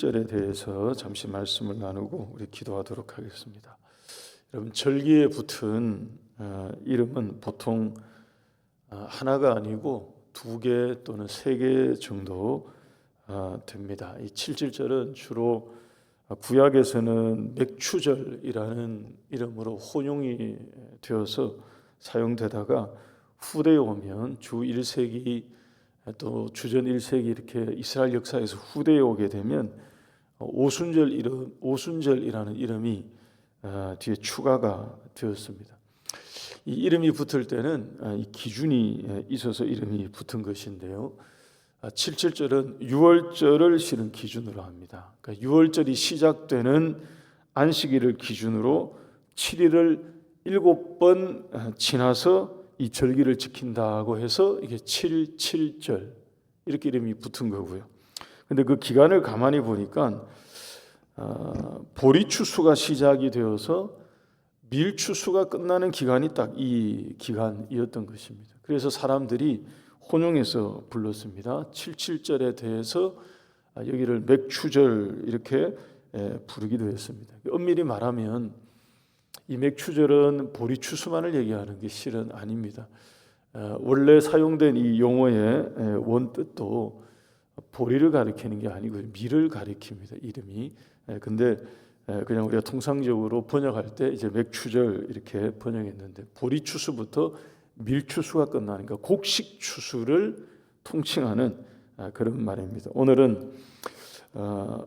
절에 대해서 잠시 말씀을 나누고 우리 기도하도록 하겠습니다. 여러분, 절기에 붙은 이름은 보통 하나가 아니고 2개 또는 3개 정도 됩니다. 이 7.7절은 주로 구약에서는 맥추절이라는 이름으로 혼용이 되어서 사용되다가 후대에 오면 주 1세기 또 주전 1세기 이렇게 이스라엘 역사에서 후대에 오게 되면 오순절이라는 이름이 뒤에 추가가 되었습니다. 이 이름이 붙을 때는 이 기준이 있어서 이름이 붙은 것인데요. 7.7절은 유월절을 실은 기준으로 합니다. 그러니까 유월절이 시작되는 안식일을 기준으로 7일을 7번 지나서 이 절기를 지킨다고 해서 이게 7.7절 이렇게 이름이 붙은 거고요. 근데 그 기간을 가만히 보니까 보리추수가 시작이 되어서 밀추수가 끝나는 기간이 딱 이 기간이었던 것입니다. 그래서 사람들이 혼용해서 불렀습니다. 7.7절에 대해서 여기를 맥추절 이렇게 부르기도 했습니다. 엄밀히 말하면 이 맥추절은 보리추수만을 얘기하는 게 실은 아닙니다. 원래 사용된 이 용어의 원뜻도 보리를 가리키는 게 아니고 밀을 가리킵니다. 이름이. 근데 그냥 우리가 통상적으로 번역할 때 이제 맥추절 이렇게 번역했는데 보리추수부터 밀추수가 끝나니까 곡식 추수를 통칭하는 그런 말입니다. 오늘은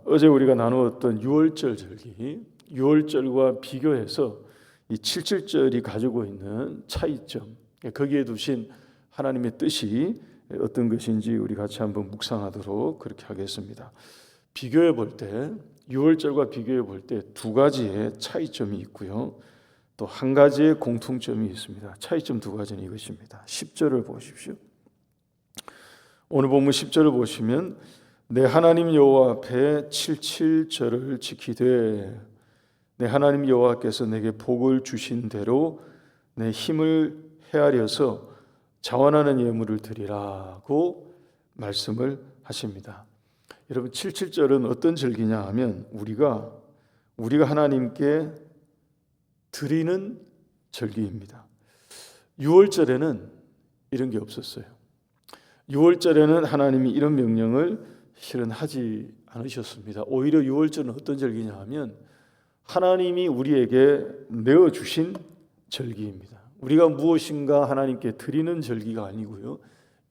어제 우리가 나누었던 유월절 절기, 유월절과 비교해서 이 7.7절이 가지고 있는 차이점, 거기에 두신 하나님의 뜻이 어떤 것인지 우리 같이 한번 묵상하도록 그렇게 하겠습니다. 비교해 볼 때, 유월절과 비교해 볼 때 2가지의 차이점이 있고요. 또 1가지의 공통점이 있습니다. 차이점 2가지는 이것입니다. 10절을 보십시오. 오늘 본문 10절을 보시면 내 하나님 여호와 앞에 7.7절을 지키되 내 하나님 여호와께서 내게 복을 주신 대로 내 힘을 헤아려서 자원하는 예물을 드리라고 말씀을 하십니다. 여러분, 7.7절은 어떤 절기냐 하면 우리가 하나님께 드리는 절기입니다. 6월절에는 이런 게 없었어요. 6월절에는 하나님이 이런 명령을 실은 하지 않으셨습니다. 오히려 6월절은 어떤 절기냐 하면 하나님이 우리에게 내어주신 절기입니다. 우리가 무엇인가 하나님께 드리는 절기가 아니고요.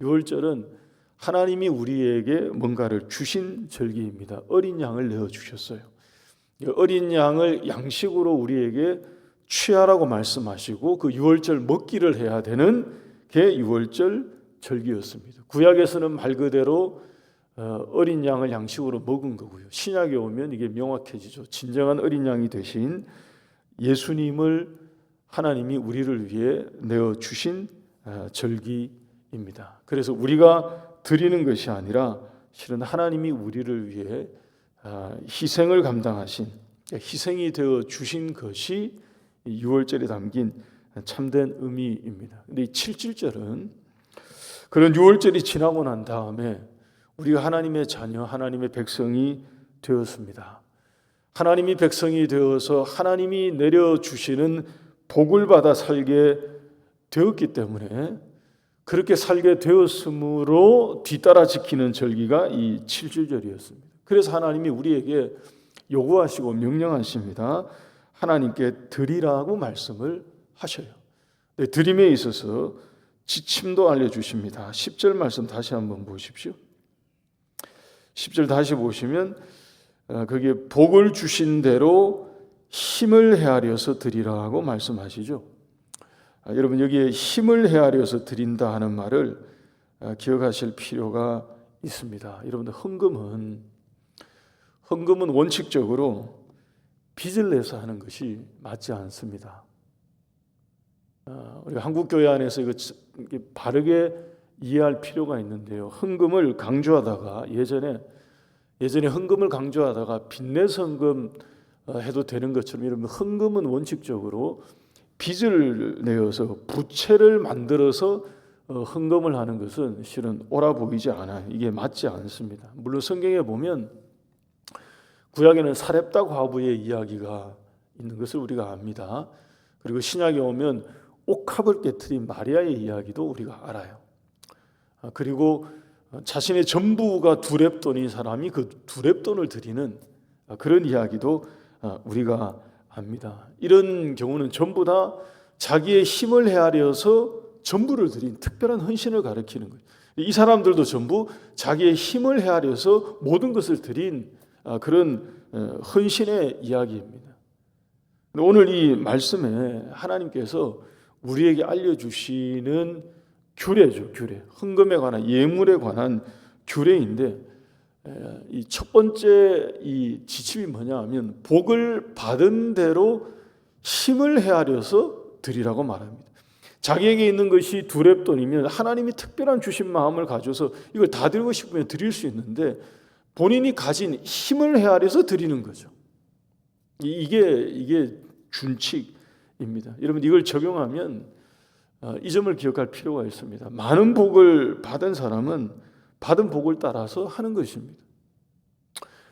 6월절은 하나님이 우리에게 뭔가를 주신 절기입니다. 어린 양을 내어주셨어요. 어린 양을 양식으로 우리에게 취하라고 말씀하시고 그 6월절 먹기를 해야 되는 게 6월절 절기였습니다. 구약에서는 말 그대로 어린 양을 양식으로 먹은 거고요. 신약에 오면 이게 명확해지죠. 진정한 어린 양이 되신 예수님을 하나님이 우리를 위해 내어주신 절기입니다. 그래서 우리가 드리는 것이 아니라 실은 하나님이 우리를 위해 희생을 감당하신, 희생이 되어 주신 것이 6월절에 담긴 참된 의미입니다. 근데 이 7.7절은 그런 6월절이 지나고 난 다음에 우리가 하나님의 자녀, 하나님의 백성이 되었습니다. 하나님이 백성이 되어서 하나님이 내려주시는 복을 받아 살게 되었기 때문에 그렇게 살게 되었으므로 뒤따라 지키는 절기가 이 7.7절이었습니다. 그래서 하나님이 우리에게 요구하시고 명령하십니다. 하나님께 드리라고 말씀을 하셔요. 드림에 있어서 지침도 알려주십니다. 10절 말씀 다시 한번 보십시오. 10절 다시 보시면 거기에 복을 주신 대로 힘을 헤아려서 드리라고 말씀하시죠. 여러분, 여기에 힘을 헤아려서 드린다 하는 말을 기억하실 필요가 있습니다. 여러분들, 헌금은 원칙적으로 빚을 내서 하는 것이 맞지 않습니다. 우리 한국교회 안에서 이거 바르게 이해할 필요가 있는데요. 헌금을 강조하다가 예전에 헌금을 강조하다가 빚내서 헌금 해도 되는 것처럼 여러분, 헌금은 원칙적으로 빚을 내어서 부채를 만들어서 헌금을 하는 것은 실은 옳아 보이지 않아요. 이게 맞지 않습니다. 물론 성경에 보면 구약에는 사렙다 과부의 이야기가 있는 것을 우리가 압니다. 그리고 신약에 오면 옥합을 깨트린 마리아의 이야기도 우리가 알아요. 그리고 자신의 전부가 두렙돈인 사람이 그 두렙돈을 드리는 그런 이야기도 우리가 압니다. 이런 경우는 전부 다 자기의 힘을 헤아려서 전부를 드린 특별한 헌신을 가리키는 거예요. 이 사람들도 전부 자기의 힘을 헤아려서 모든 것을 드린 그런 헌신의 이야기입니다. 오늘 이 말씀에 하나님께서 우리에게 알려주시는 규례죠, 규례. 헌금에 관한, 예물에 관한 규례인데, 이 첫 번째 이 지침이 뭐냐 하면 복을 받은 대로 힘을 헤아려서 드리라고 말합니다. 자기에게 있는 것이 두렙돈이면 하나님이 특별한 주신 마음을 가져서 이걸 다 드리고 싶으면 드릴 수 있는데, 본인이 가진 힘을 헤아려서 드리는 거죠. 이게 준칙입니다. 여러분, 이걸 적용하면 이 점을 기억할 필요가 있습니다. 많은 복을 받은 사람은 받은 복을 따라서 하는 것입니다.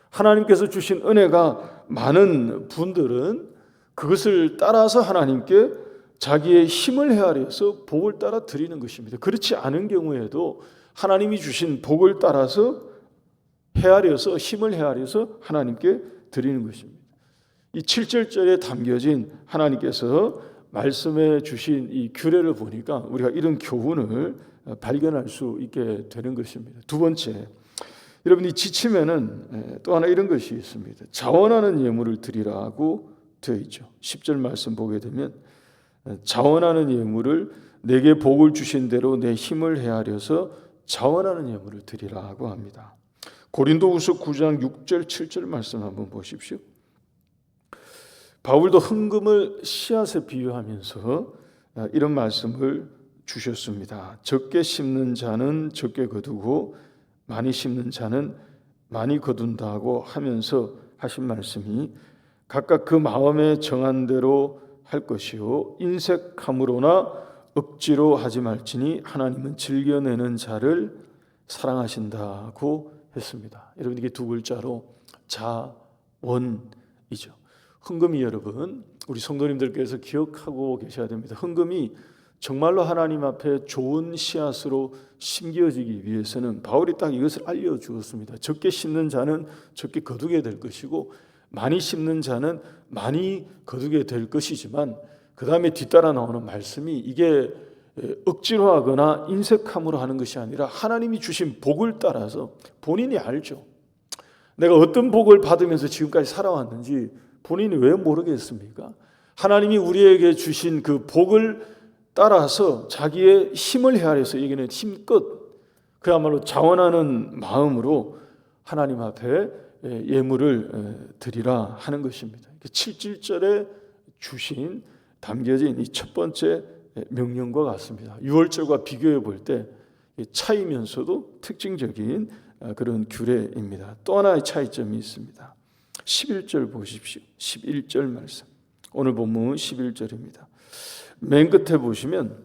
하나님께서 주신 은혜가 많은 분들은 그것을 따라서 하나님께 자기의 힘을 헤아려서 복을 따라 드리는 것입니다. 그렇지 않은 경우에도 하나님이 주신 복을 따라서 헤아려서, 힘을 헤아려서 하나님께 드리는 것입니다. 이 7절절에 담겨진 하나님께서 말씀해 주신 이 규례를 보니까 우리가 이런 교훈을 발견할 수 있게 되는 것입니다. 두 번째, 여러분, 이 지침에는 또 하나 이런 것이 있습니다. 자원하는 예물을 드리라고 되어 있죠. 10절 말씀 보게 되면 자원하는 예물을 내게 복을 주신 대로 내 힘을 헤아려서 자원하는 예물을 드리라고 합니다. 고린도후서 9장 6절 7절 말씀 한번 보십시오. 바울도 헌금을 씨앗에 비유하면서 이런 말씀을 주셨습니다. 적게 심는 자는 적게 거두고 많이 심는 자는 많이 거둔다고 하면서 하신 말씀이 각각 그 마음에 정한 대로 할 것이요 인색함으로나 억지로 하지 말지니 하나님은 즐겨내는 자를 사랑하신다고 했습니다. 여러분, 이게 두 글자로 자원이죠. 헌금이, 여러분, 우리 성도님들께서 기억하고 계셔야 됩니다. 헌금이 정말로 하나님 앞에 좋은 씨앗으로 심겨지기 위해서는 바울이 딱 이것을 알려주었습니다. 적게 심는 자는 적게 거두게 될 것이고 많이 심는 자는 많이 거두게 될 것이지만, 그 다음에 뒤따라 나오는 말씀이 이게 억지로 하거나 인색함으로 하는 것이 아니라 하나님이 주신 복을 따라서, 본인이 알죠. 내가 어떤 복을 받으면서 지금까지 살아왔는지 본인이 왜 모르겠습니까? 하나님이 우리에게 주신 그 복을 따라서 자기의 힘을 헤아려서, 여기는 힘껏 그야말로 자원하는 마음으로 하나님 앞에 예물을 드리라 하는 것입니다. 7절에 주신, 담겨진 이 첫 번째 명령과 같습니다. 6월절과 비교해 볼 때 차이면서도 특징적인 그런 규례입니다. 또 하나의 차이점이 있습니다. 11절 보십시오. 11절 말씀. 오늘 본문 11절입니다. 맨 끝에 보시면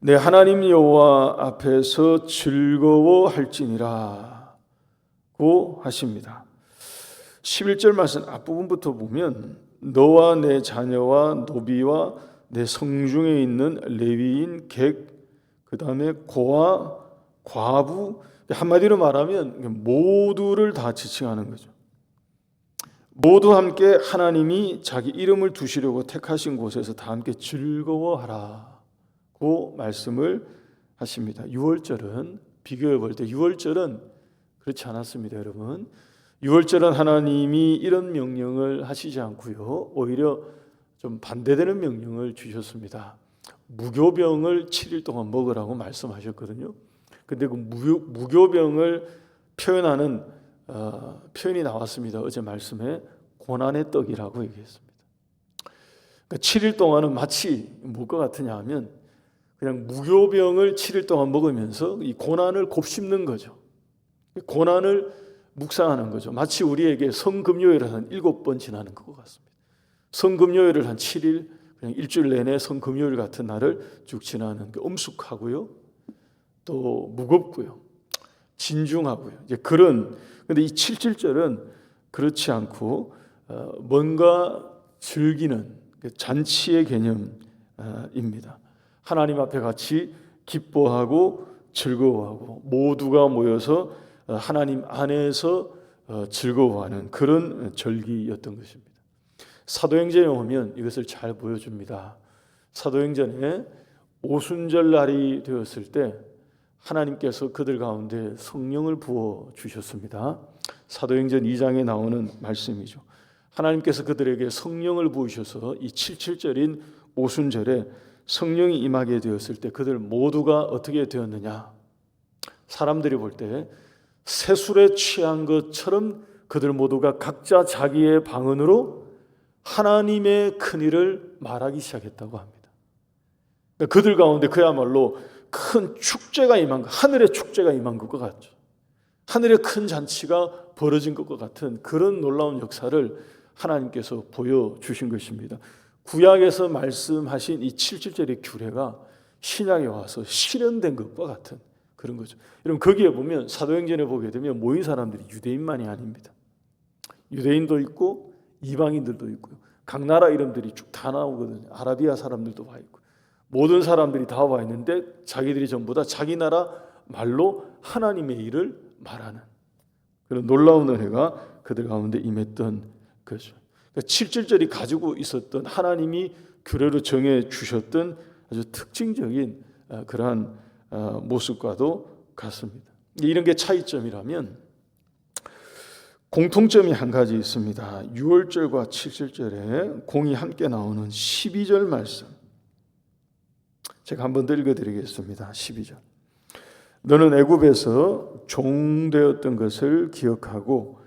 내 하나님 여호와 앞에서 즐거워할지니라 고 하십니다. 11절 말씀 앞부분부터 보면 너와 내 자녀와 노비와 내 성중에 있는 레위인 객, 그 다음에 고아, 과부, 한마디로 말하면 모두를 다 지칭하는 거죠. 모두 함께 하나님이 자기 이름을 두시려고 택하신 곳에서 다 함께 즐거워하라고 말씀을 하십니다. 6월절은 비교해 볼 때 6월절은 그렇지 않았습니다, 여러분. 6월절은 하나님이 이런 명령을 하시지 않고요, 오히려 좀 반대되는 명령을 주셨습니다. 무교병을 7일 동안 먹으라고 말씀하셨거든요. 근데 그 무교병을 표현하는 표현이 나왔습니다. 어제 말씀에 고난의 떡이라고 얘기했습니다. 그러니까 7일 동안은 마치 뭘것 같으냐 하면 그냥 무교병을 7일 동안 먹으면서 이 고난을 곱씹는 거죠. 고난을 묵상하는 거죠. 마치 우리에게 성금요일을 한 7번 지나는 것 같습니다. 성금요일을 한 7일, 그냥 일주일 내내 성금요일 같은 날을 쭉 지나는 게 엄숙하고요, 또 무겁고요, 진중하고요. 이제 그런, 근데 이 7절은 그렇지 않고 뭔가 즐기는 잔치의 개념입니다. 하나님 앞에 같이 기뻐하고 즐거워하고 모두가 모여서 하나님 안에서 즐거워하는 그런 절기였던 것입니다. 사도행전에 오면 이것을 잘 보여줍니다. 사도행전에 오순절 날이 되었을 때 하나님께서 그들 가운데 성령을 부어 주셨습니다. 사도행전 2장에 나오는 말씀이죠. 하나님께서 그들에게 성령을 부으셔서 이 77절인 오순절에 성령이 임하게 되었을 때 그들 모두가 어떻게 되었느냐? 사람들이 볼 때 새술에 취한 것처럼 그들 모두가 각자 자기의 방언으로 하나님의 큰일을 말하기 시작했다고 합니다. 그러니까 그들 가운데 그야말로 큰 축제가 임한 것, 하늘의 축제가 임한 것과 같죠. 하늘의 큰 잔치가 벌어진 것과 같은 그런 놀라운 역사를 하나님께서 보여주신 것입니다. 구약에서 말씀하신 이 77절의 규례가 신약에 와서 실현된 것과 같은 그런 거죠. 여러분 거기에 보면 사도행전에 보게 되면 모인 사람들이 유대인만이 아닙니다. 유대인도 있고 이방인들도 있고요. 각 나라 이름들이 쭉 다 나오거든요. 아라비아 사람들도 와 있고 모든 사람들이 다 와 있는데 자기들이 전부 다 자기 나라 말로 하나님의 일을 말하는 그런 놀라운 은혜가 그들 가운데 임했던 거죠. 그러니까 77절이 가지고 있었던 하나님이 규례로 정해 주셨던 아주 특징적인 그러한 모습과도 같습니다. 이런 게 차이점이라면 공통점이 한 가지 있습니다. 6월절과 77절에 공이 함께 나오는 12절 말씀. 제가 한번 더 읽어드리겠습니다. 12절. 너는 애굽에서 종되었던 것을 기억하고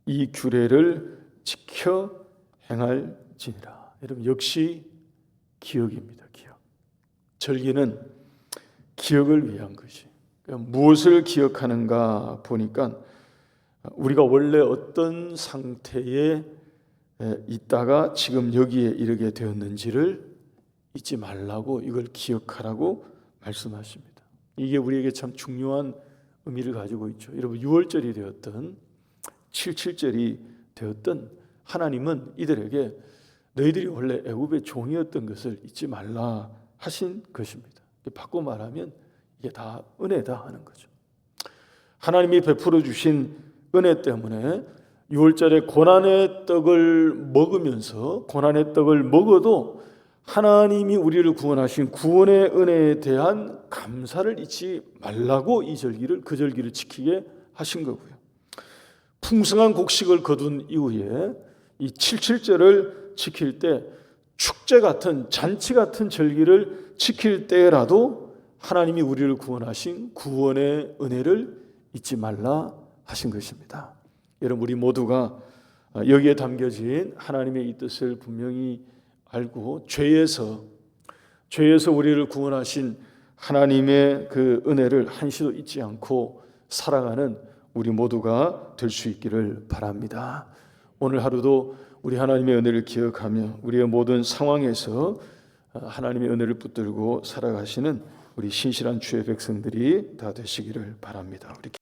이 규례를 지켜 행할지니라. 여러분 역시 기억입니다. 기억. 절기는 기억을 위한 것이. 그러니까 무엇을 기억하는가 보니까 우리가 원래 어떤 상태에 있다가 지금 여기에 이르게 되었는지를 잊지 말라고 이걸 기억하라고 말씀하십니다. 이게 우리에게 참 중요한 의미를 가지고 있죠. 여러분 6월절이 되었던 77절이 되었던 하나님은 이들에게 너희들이 원래 애굽의 종이었던 것을 잊지 말라 하신 것입니다. 바꿔 말하면 이게 다 은혜다 하는 거죠. 하나님이 베풀어 주신 은혜 때문에 6월절에 고난의 떡을 먹으면서 고난의 떡을 먹어도 하나님이 우리를 구원하신 구원의 은혜에 대한 감사를 잊지 말라고 이 절기를 그 절기를 지키게 하신 거고요. 풍성한 곡식을 거둔 이후에 이 77절을 지킬 때 축제 같은 잔치 같은 절기를 지킬 때라도 하나님이 우리를 구원하신 구원의 은혜를 잊지 말라 하신 것입니다. 여러분 우리 모두가 여기에 담겨진 하나님의 이 뜻을 분명히 알고 죄에서 우리를 구원하신 하나님의 그 은혜를 한시도 잊지 않고 살아가는 우리 모두가 될 수 있기를 바랍니다. 오늘 하루도 우리 하나님의 은혜를 기억하며 우리의 모든 상황에서 하나님의 은혜를 붙들고 살아가시는 우리 신실한 주의 백성들이 다 되시기를 바랍니다. 우리